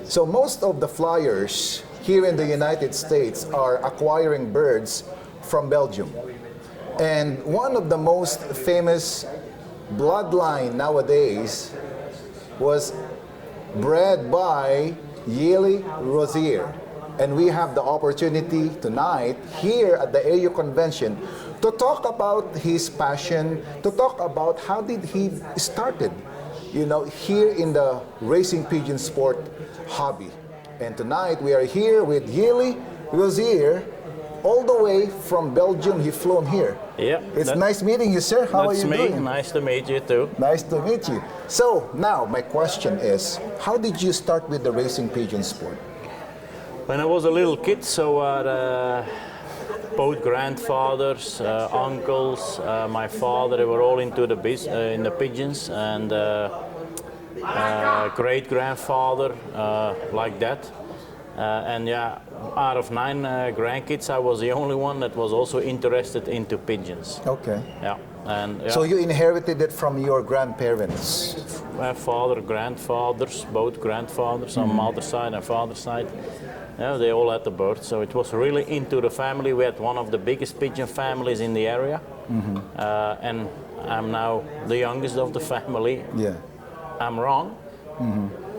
So most of the flyers here in the United States are acquiring birds from Belgium. And one of the most famous bloodline nowadays was bred by Jelle Roziers. And we have the opportunity tonight here at the AU Convention to talk about his passion, to talk about how did he started, here in the racing pigeon sport hobby. And tonight we are here with Jelle Roziers, all the way from Belgium. He flew here. Yeah. It's nice meeting you, sir. How are you doing? That's me. Nice to meet you too. Nice to meet you. So now my question is, how did you start with the racing pigeon sport? When I was a little kid, so both grandfathers, uncles, my father, they were all into the in the pigeons, and great grandfather like that. And yeah, out of 9 grandkids, I was the only one that was also interested into pigeons. Okay. Yeah. And yeah. So you inherited it from your grandparents? My father, grandfathers, both grandfathers on mother's side and father's side. Yeah, they all had the birds, so it was really into the family. We had one of the biggest pigeon families in the area, and I'm now the youngest of the family. Yeah. I'm wrong.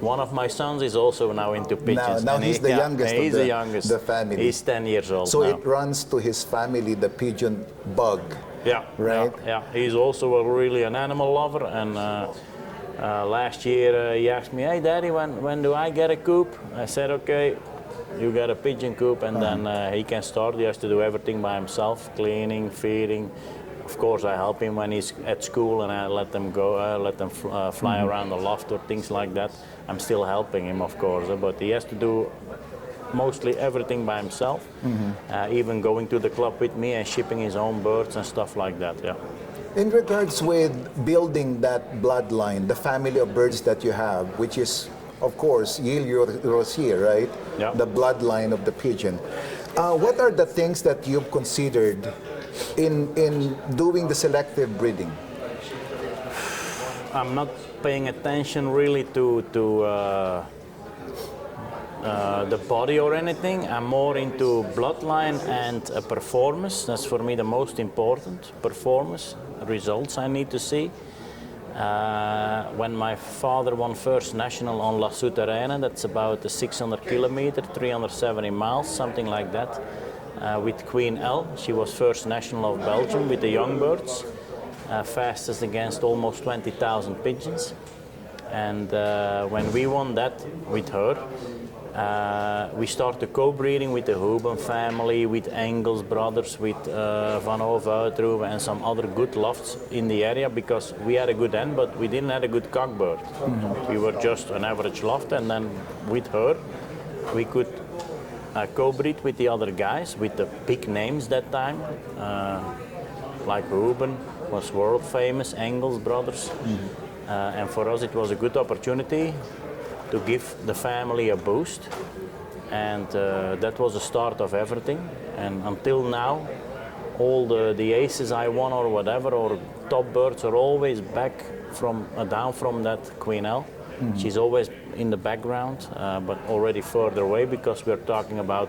One of my sons is also now into pigeons. Now he's the youngest he's of the youngest. The family. He's 10 years old so now. It runs to his family, the pigeon bug. Yeah, right? Yeah. He's also really an animal lover, and last year he asked me, "Hey Daddy, when do I get a coop?" I said, "Okay, you get a pigeon coop," and then he can start. He has to do everything by himself, cleaning, feeding. Of course, I help him when he's at school, and I let them go, fly around the loft or things like that. I'm still helping him, of course, but he has to do mostly everything by himself, even going to the club with me and shipping his own birds and stuff like that. Yeah. In regards with building that bloodline, the family of birds that you have, which is, of course, Jelle Roziers, right? Yeah. The bloodline of the pigeon. What are the things that you've considered in doing the selective breeding? I'm not paying attention really to the body or anything. I'm more into bloodline and performance. That's for me the most important. Performance, results I need to see. When my father won first national on La Souterraine, that's about 600 kilometers, 370 miles, something like that, with Queen L. She was first national of Belgium with the young birds, fastest against almost 20,000 pigeons. And when we won that with her, we started co-breeding with the Huben family, with Engels brothers, with Van Hove and some other good lofts in the area, because we had a good hen, but we didn't have a good cockbird. We were just an average loft, and then with her, we could co-breed with the other guys, with the big names that time, like Huben was world famous, Engels brothers. And for us it was a good opportunity to give the family a boost, and that was the start of everything. And until now, all the aces I won or whatever, or top birds, are always back from down from that Queen L. She's always in the background, but already further away, because we're talking about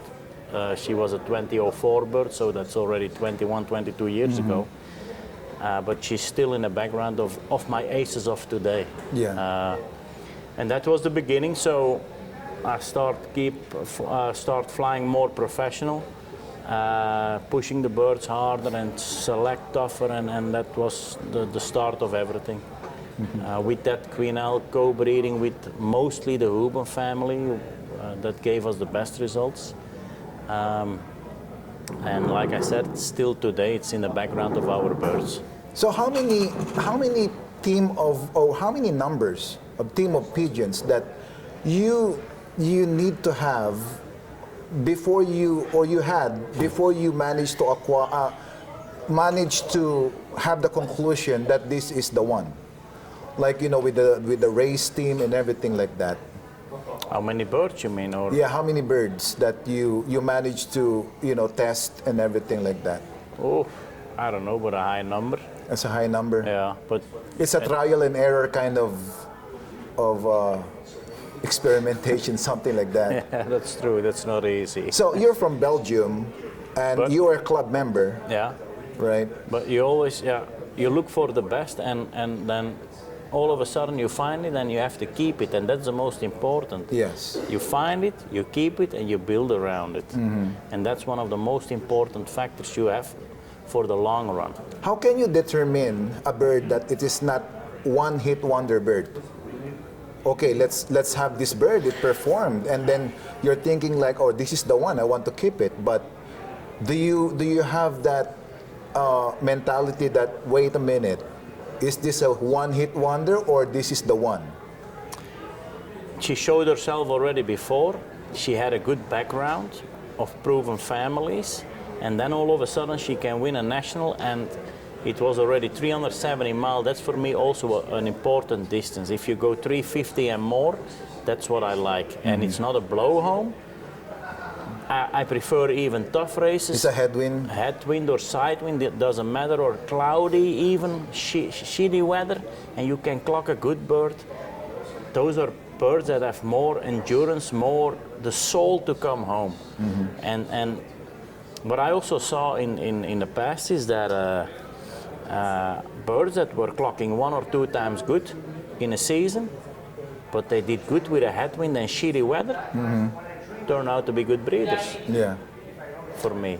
she was a 2004 bird, so that's already 21, 22 years ago. But she's still in the background of my aces of today. Yeah. And that was the beginning. So I start flying more professional, pushing the birds harder and select tougher, and that was the start of everything. With that Queen L co-breeding with mostly the Huben family, that gave us the best results. And like I said, still today it's in the background of our birds. So how many numbers of team of pigeons that you need to have before you manage to acquire, manage to have the conclusion that this is the one, like with the race team and everything like that? How many birds you mean? Or yeah, how many birds that you managed to test and everything like that? Oh, I don't know, but a high number. That's a high number. Yeah, but it's a trial and error kind of experimentation, something like that. Yeah, that's true. That's not easy. So you're from Belgium, and But- you are a club member, Yeah, right? but you always, you look for the best, and then all of a sudden you find it, and you have to keep it, and that's the most important. Yes. You find it, you keep it, and you build around it. And that's one of the most important factors you have for the long run. How can you determine a bird that it is not one-hit wonder bird? Okay, let's have this bird, it performed, and then you're thinking like, oh, this is the one, I want to keep it. But do you have that mentality that, wait a minute, is this a one-hit wonder or this is the one? She showed herself already before. She had a good background of proven families, and then all of a sudden she can win a national, and it was already 370 miles. That's for me also an important distance. If you go 350 and more, that's what I like. And it's not a blow home. I prefer even tough races. It's a headwind. Headwind or side wind, it doesn't matter, or cloudy, even shitty weather, and you can clock a good bird. Those are birds that have more endurance, more the soul to come home. And what I also saw in the past is that birds that were clocking 1 or 2 times good in a season, but they did good with a headwind and shitty weather, turn out to be good breeders. Yeah. For me.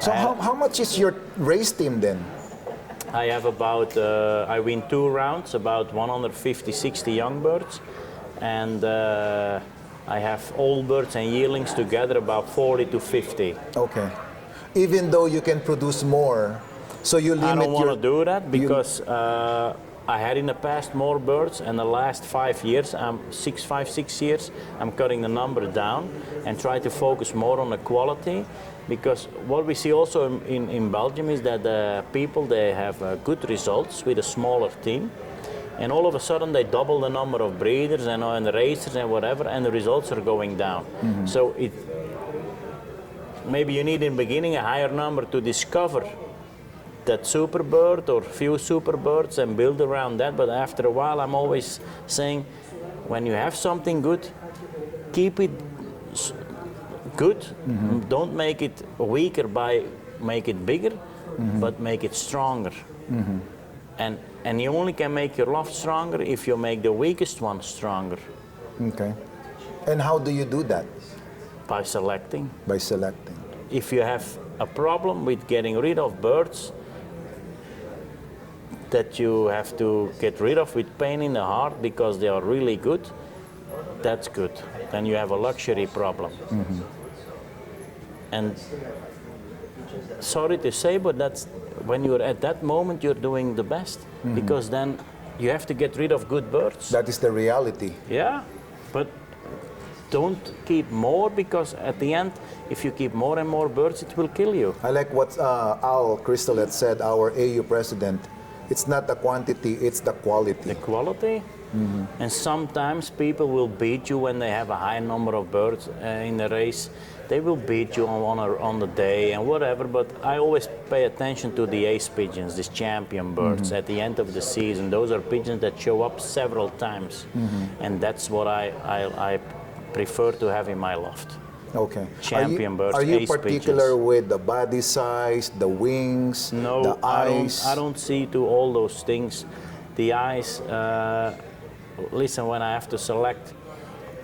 So how much is your race team then? I have about, I win 2 rounds, about 150, 60 young birds, and I have old birds and yearlings together about 40 to 50. Okay. Even though you can produce more, so you limit I don't want your... to do that because I had in the past more birds, and the last 5 years, 6 years, I'm cutting the number down and try to focus more on the quality. Because what we see also in Belgium is that the people, they have good results with a smaller team, and all of a sudden they double the number of breeders and the racers and whatever, and the results are going down. So maybe you need in the beginning a higher number to discover that super bird or few super birds and build around that, but after a while I'm always saying, when you have something good, keep it good. Don't make it weaker by make it bigger, but make it stronger. And you only can make your loft stronger if you make the weakest one stronger. Okay. And how do you do that? By selecting. By selecting. If you have a problem with getting rid of birds that you have to get rid of with pain in the heart because they are really good, that's good. Then you have a luxury problem. And sorry to say, but that's when you're at that moment, you're doing the best, because then you have to get rid of good birds. That is the reality. Yeah, but don't keep more, because at the end, if you keep more and more birds, it will kill you. I like what Al Crystal had said, our AU president. It's not the quantity, it's the quality. The quality, and sometimes people will beat you when they have a high number of birds in the race. They will beat you on the day and whatever, but I always pay attention to the ace pigeons, these champion birds at the end of the season. Those are pigeons that show up several times, and that's what I prefer to have in my loft. Okay. Champion birds, Are you ace particular pigeons. with the body size, the wings, No, the eyes? I don't see to all those things. The eyes, listen, when I have to select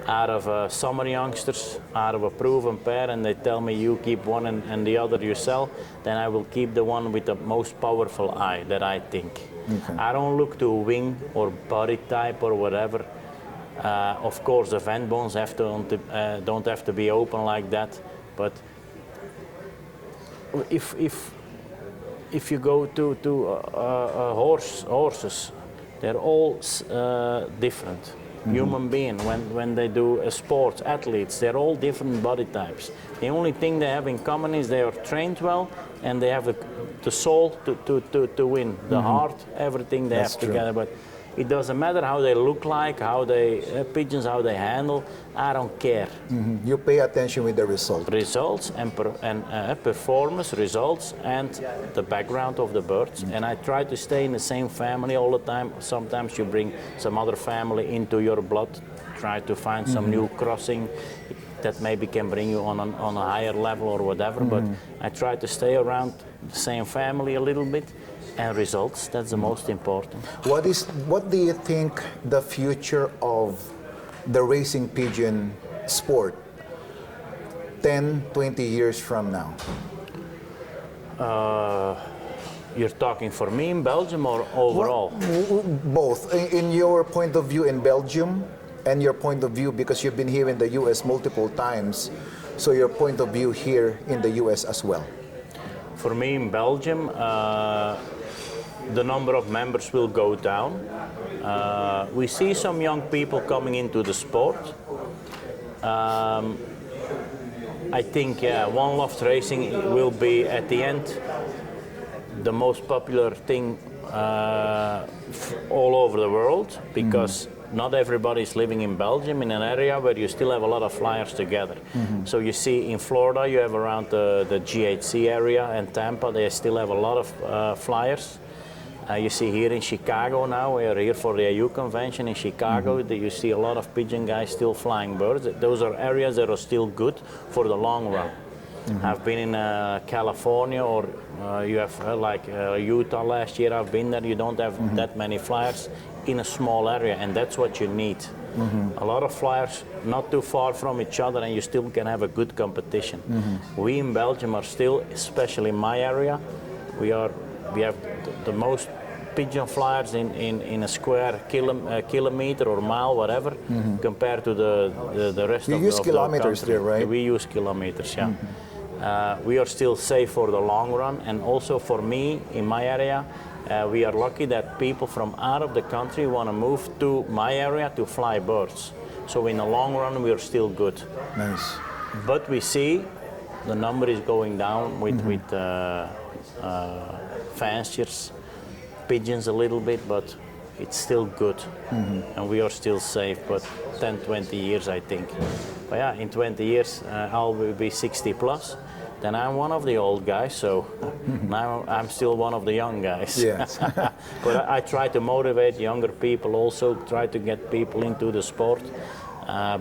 out of summer youngsters, out of a proven pair, and they tell me you keep one and the other you sell, then I will keep the one with the most powerful eye that I think. Okay. I don't look to wing or body type or whatever. Of course, the vent bones don't have to be open like that, but if you go to horses, they're all different. Human being, when they do sports, athletes, they're all different body types. The only thing they have in common is they are trained well and they have the soul to win, the heart, everything they That's have true. together. But it doesn't matter how they look like, how they pigeons, how they handle. I don't care. You pay attention with the result. Results and performance, results, and the background of the birds. And I try to stay in the same family all the time. Sometimes you bring some other family into your blood try to find some new crossing that maybe can bring you on a higher level or whatever. But I try to stay around the same family a little bit, and results, that's the most important. What do you think the future of the racing pigeon sport 10, 20 years from now? You're talking for me in Belgium or overall? Both. In your point of view in Belgium and your point of view, because you've been here in the US multiple times, so your point of view here in the US as well. For me in Belgium, the number of members will go down. We see some young people coming into the sport. I think One Loft Racing will be at the end the most popular thing all over the world, because not everybody is living in Belgium in an area where you still have a lot of flyers together. So you see in Florida you have around the GHC area, and Tampa they still have a lot of flyers. You see here in Chicago now, we are here for the AU convention in Chicago, that you see a lot of pigeon guys still flying birds. Those are areas that are still good for the long run. I've been in California, or you have like Utah last year, I've been there, you don't have that many flyers in a small area, and that's what you need. A lot of flyers not too far from each other, and you still can have a good competition. We in Belgium are still, especially in my area, we have the most pigeon flyers in a square kilometer or mile, whatever, compared to the rest of the country. You use kilometers there, right? We use kilometers, yeah. We are still safe for the long run, and also for me, in my area, we are lucky that people from out of the country want to move to my area to fly birds. So in the long run, we are still good. Nice. But we see the number is going down with fanciers, pigeons a little bit, but it's still good. And we are still safe, but 10, 20 years, I think. But yeah, in 20 years, I'll be 60 plus. Then I'm one of the old guys, so now I'm still one of the young guys. Yes. But I try to motivate younger people, also try to get people into the sport,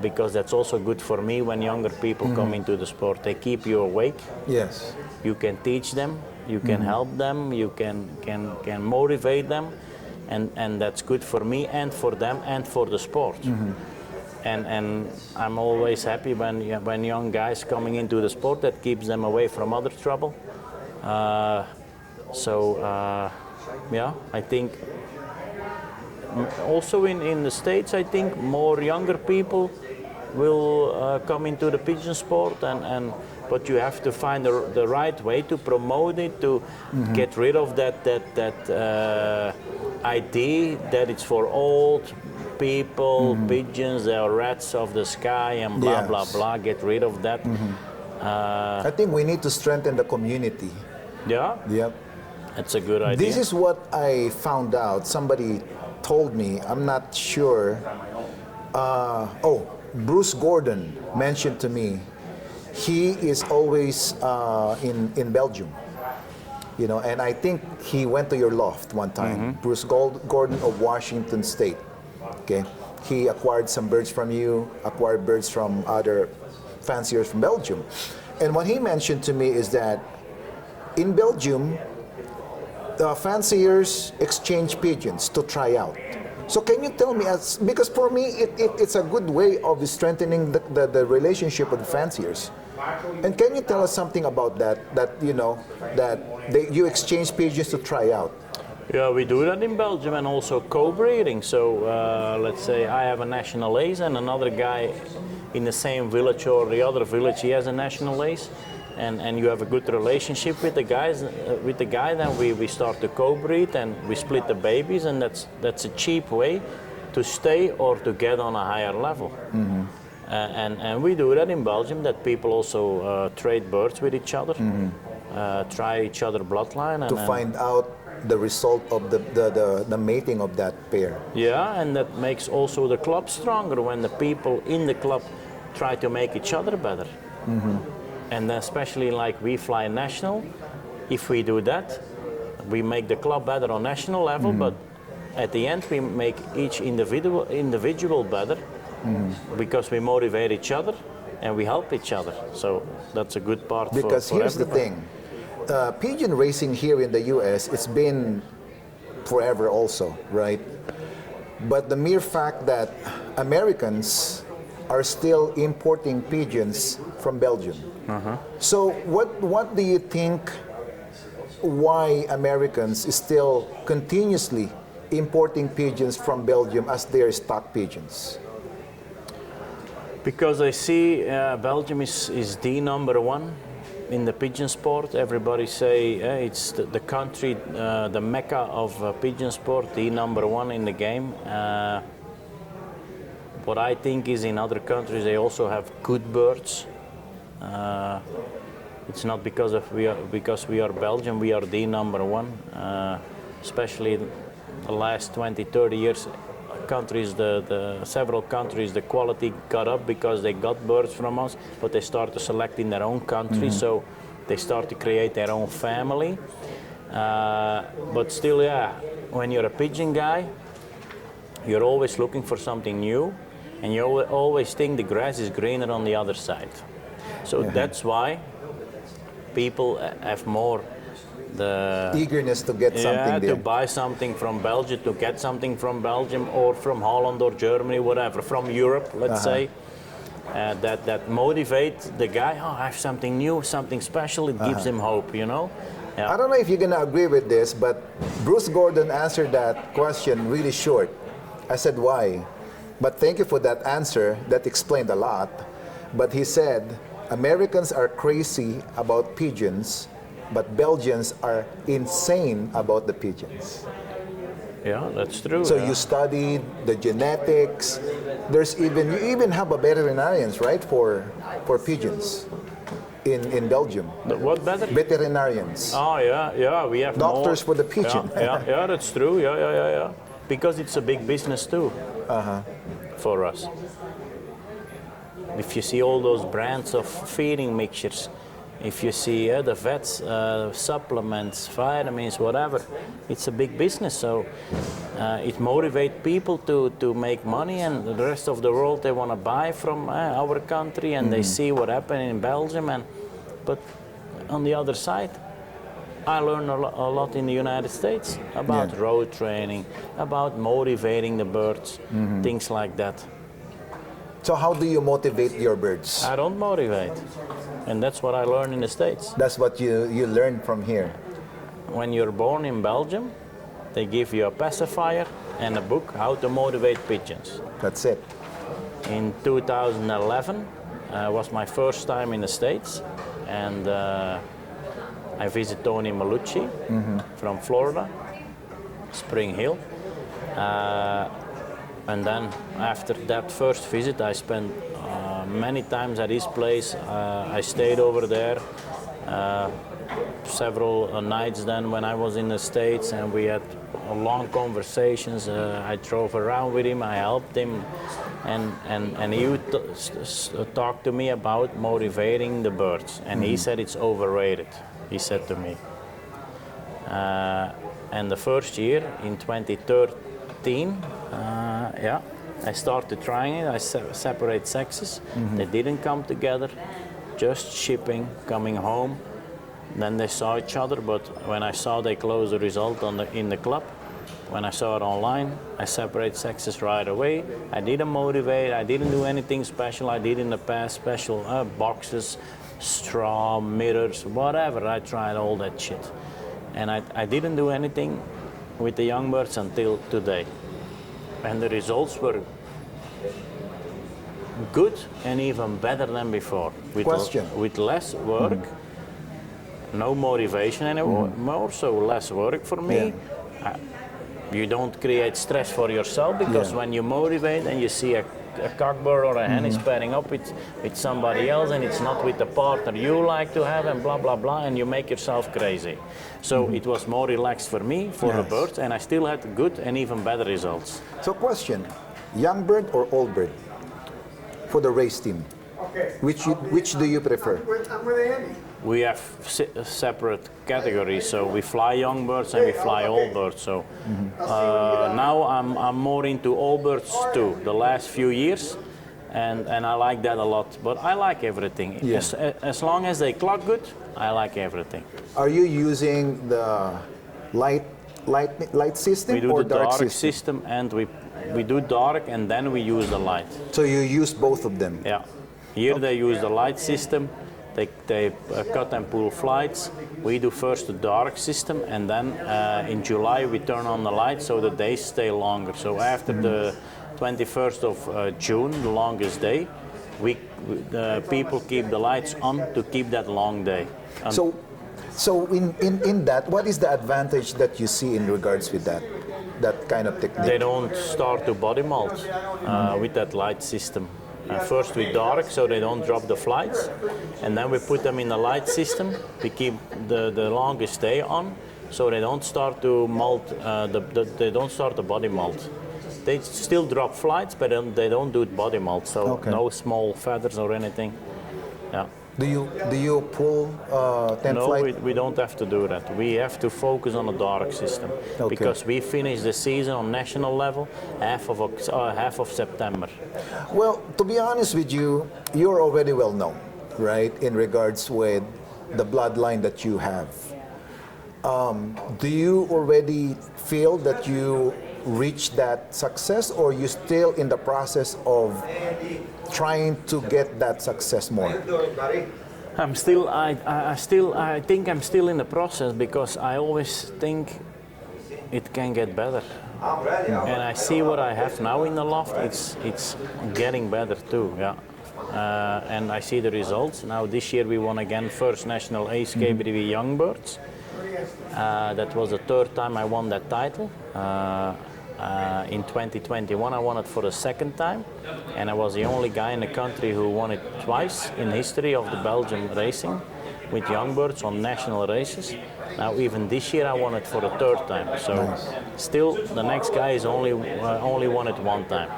because that's also good for me when younger people come into the sport. They keep you awake. Yes. You can teach them, you can help them, you can motivate them, and that's good for me and for them and for the sport. And I'm always happy when young guys coming into the sport, that keeps them away from other trouble. Yeah, I think also in the States, I think more younger people will come into the pigeon sport, but you have to find the right way to promote it, to get rid of that idea that it's for old people, pigeons, they are rats of the sky, and blah, blah, blah. Get rid of that. I think we need to strengthen the community. Yeah? Yep. That's a good idea. This is what I found out. Somebody told me, I'm not sure. Bruce Gordon mentioned to me, he is always in Belgium. You know, and I think he went to your loft one time. Bruce Gordon of Washington State. Okay, he acquired some birds from you, acquired birds from other fanciers from Belgium. And what he mentioned to me is that in Belgium, the fanciers exchange pigeons to try out. So can you tell me, because for me it's a good way of strengthening the relationship with the fanciers. And can you tell us something about that you exchange pigeons to try out? Yeah, we do that in Belgium, and also co-breeding. So let's say I have a national ace, and another guy in the same village or the other village, he has a national ace, and you have a good relationship with the guy. Then we start to co-breed, and we split the babies, and that's a cheap way to stay or to get on a higher level. And we do that in Belgium, that people also trade birds with each other, try each other bloodline. To find out the result of the mating of that pair. Yeah, and that makes also the club stronger when the people in the club try to make each other better. And especially like we fly national, if we do that, we make the club better on national level, but at the end we make each individual better, because we motivate each other and we help each other. So that's a good part Because for here's everybody. the thing. Pigeon racing here in the US, it's been forever also, right? But the mere fact that Americans are still importing pigeons from Belgium. So what do you think, why Americans is still continuously importing pigeons from Belgium as their stock pigeons? Because I see Belgium is the number one in the pigeon sport. Everybody say it's the country, the mecca of pigeon sport, the number one in the game. What I think is in other countries they also have good birds. It's not because we are Belgium, we are the number one. Especially the last 20, 30 years, countries, several countries, the quality got up because they got birds from us, but they start to select in their own country, so they start to create their own family. But still, yeah, when you're a pigeon guy, you're always looking for something new, and you always think the grass is greener on the other side. So that's why people have more the Eagerness to get something there. to buy something from Belgium, to get something from Belgium or from Holland or Germany, whatever, from Europe, let's say. That motivate the guy. Oh, I have something new, something special. It gives him hope, you know. I don't know if you're gonna agree with this, but Bruce Gordon answered that question really short. I said, why? But thank you for that answer. That explained a lot. But he said, Americans are crazy about pigeons, but Belgians are insane about the pigeons. Yeah, that's true. So you studied the genetics. You even have a veterinarians, right, for pigeons in Belgium. What better? Veterinarians. Oh yeah, we have Doctors more. for the pigeon. Yeah, that's true. Yeah. Because it's a big business too. For us. If you see all those brands of feeding mixtures, if you see the vets, supplements, vitamins, whatever, it's a big business. So it motivates people to make money, and the rest of the world they want to buy from our country, and they see what happened in Belgium. But on the other side, I learned a lot in the United States about road training, about motivating the birds, things like that. So how do you motivate your birds? I don't motivate, and that's what I learned in the States. That's what you learned from here. When you're born in Belgium, they give you a pacifier and a book how to motivate pigeons. That's it. In 2011 was my first time in the States, and I visited Tony Malucci from Florida, Spring Hill. And then after that first visit, I spent many times at his place. I stayed over there several nights then when I was in the States, and we had long conversations. I drove around with him, I helped him, and he would talk to me about motivating the birds. And he said it's overrated, he said to me. And the first year, in 2013, I started trying it. I separate sexes. They didn't come together, just shipping, coming home. Then they saw each other, but when I saw they closed the result in the club, when I saw it online, I separate sexes right away. I didn't motivate, I didn't do anything special. I did in the past special boxes, straw, mirrors, whatever. I tried all that shit. And I didn't do anything with the young birds until today. And the results were good and even better than before. With less work, no motivation anymore, so less work for me. You don't create stress for yourself, because when you motivate and you see a cockbird or a hen is pairing up with somebody else, and it's not with the partner you like to have, and blah blah blah, and you make yourself crazy. So it was more relaxed for me, for the birds, and I still had good and even better results. So question, young bird or old bird for the race team? Which do you prefer? We have separate categories, so we fly young birds and we fly old birds. So now I'm more into old birds too. The last few years and I like that a lot. But I like everything. Yeah. As long as they clock good, I like everything. Are you using the light system We do or the dark dark system? and we do dark and then we use the light. So you use both of them? Yeah. Here they use the light system. They cut and pull flights. We do first the dark system, and then in July we turn on the light so the days stay longer. So after the 21st of June, the longest day, the people keep the lights on to keep that long day. So in that, what is the advantage that you see in regards with that kind of technique? They don't start to body mold with that light system. First we dark so they don't drop the flights, and then we put them in the light system. We keep the longest day on so they don't start to mold, they don't start the body mold. They still drop flights, but they don't do body mold, so no small feathers or anything. Yeah. Do you pull 10 No, flight? we don't have to do that. We have to focus on the dark system because we finish the season on national level half of September. Well, to be honest with you, you're already well known, right, in regards with the bloodline that you have. Do you already feel that you reached that success, or you still in the process of trying to get that success more? I think I'm still in the process because I always think it can get better. And I see what I have now in the loft. It's getting better too. Yeah. And I see the results. Now this year we won again first national ace KBDW Young Birds. That was the third time I won that title. In 2021 I won it for the second time, and I was the only guy in the country who won it twice in history of the Belgium racing with young birds on national races. Now even this year I won it for the third time, so still the next guy is only won it one time.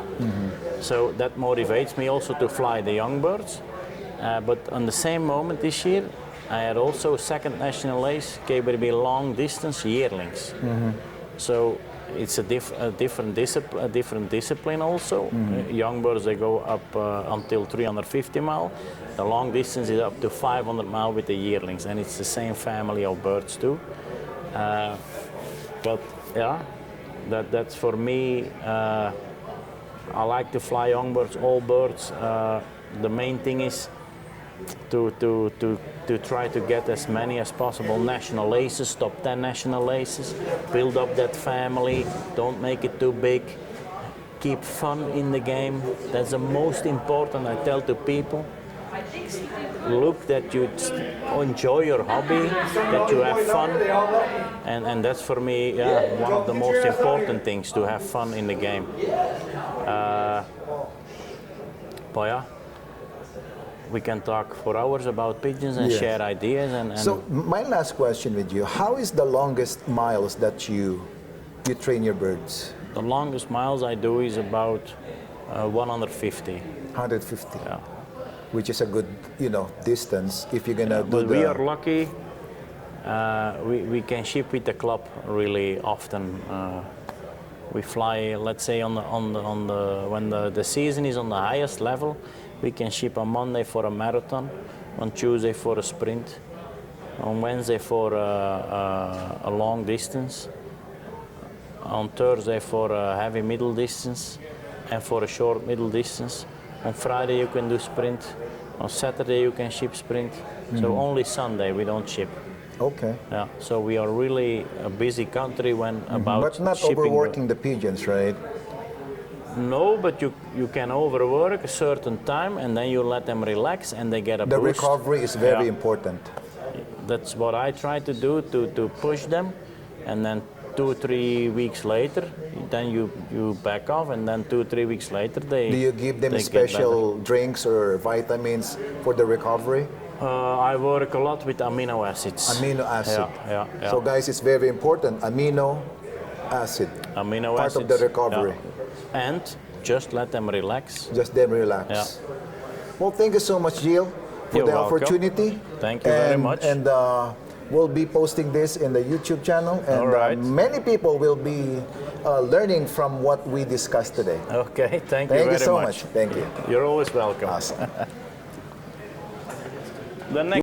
So that motivates me also to fly the young birds, but on the same moment this year I had also second national ace KBDW long distance yearlings. So it's a different discipline also. Young birds, they go up until 350 mile. The long distance is up to 500 mile with the yearlings, and it's the same family of birds too. But yeah, that's for me. I like to fly young birds, all birds. The main thing is to try to get as many as possible national aces, top 10 national aces, build up that family, don't make it too big, keep fun in the game. That's the most important. I tell to people, look that you enjoy your hobby, that you have fun, and that's for me one of the most important things, to have fun in the game. But yeah, we can talk for hours about pigeons and share ideas. And so my last question with you, how is the longest miles that you train your birds? The longest miles I do is about 150. 150? Yeah. Which is a good, distance if you're gonna do but we are lucky. We can ship with the club really often. We fly, let's say, when the season is on the highest level. We can ship on Monday for a marathon, on Tuesday for a sprint, on Wednesday for a long distance, on Thursday for a heavy middle distance, and for a short middle distance. On Friday you can do sprint, on Saturday you can ship sprint, so only Sunday we don't ship. Okay. Yeah, so we are really a busy country when about But not shipping. overworking the pigeons, right? No, but you can overwork a certain time and then you let them relax and they get a The boost. recovery is very important. That's what I try to do, to push them, and then 2-3 weeks later, then you back off, and then 2-3 weeks later they. Do you give them they special drinks or vitamins for the recovery? I work a lot with amino acids. Amino acid. Yeah. So guys, it's very important. Amino acid. Amino part acids. of the recovery. Yeah. And just let them relax. Just them relax. Yeah. Well, thank you so much, Jelle, for You're the welcome. opportunity. Thank you very much. And we'll be posting this in the YouTube channel, and All right. many people will be learning from what we discussed today. Okay, thank you Thank very you so much. much. Thank you. You're always welcome. Awesome. The next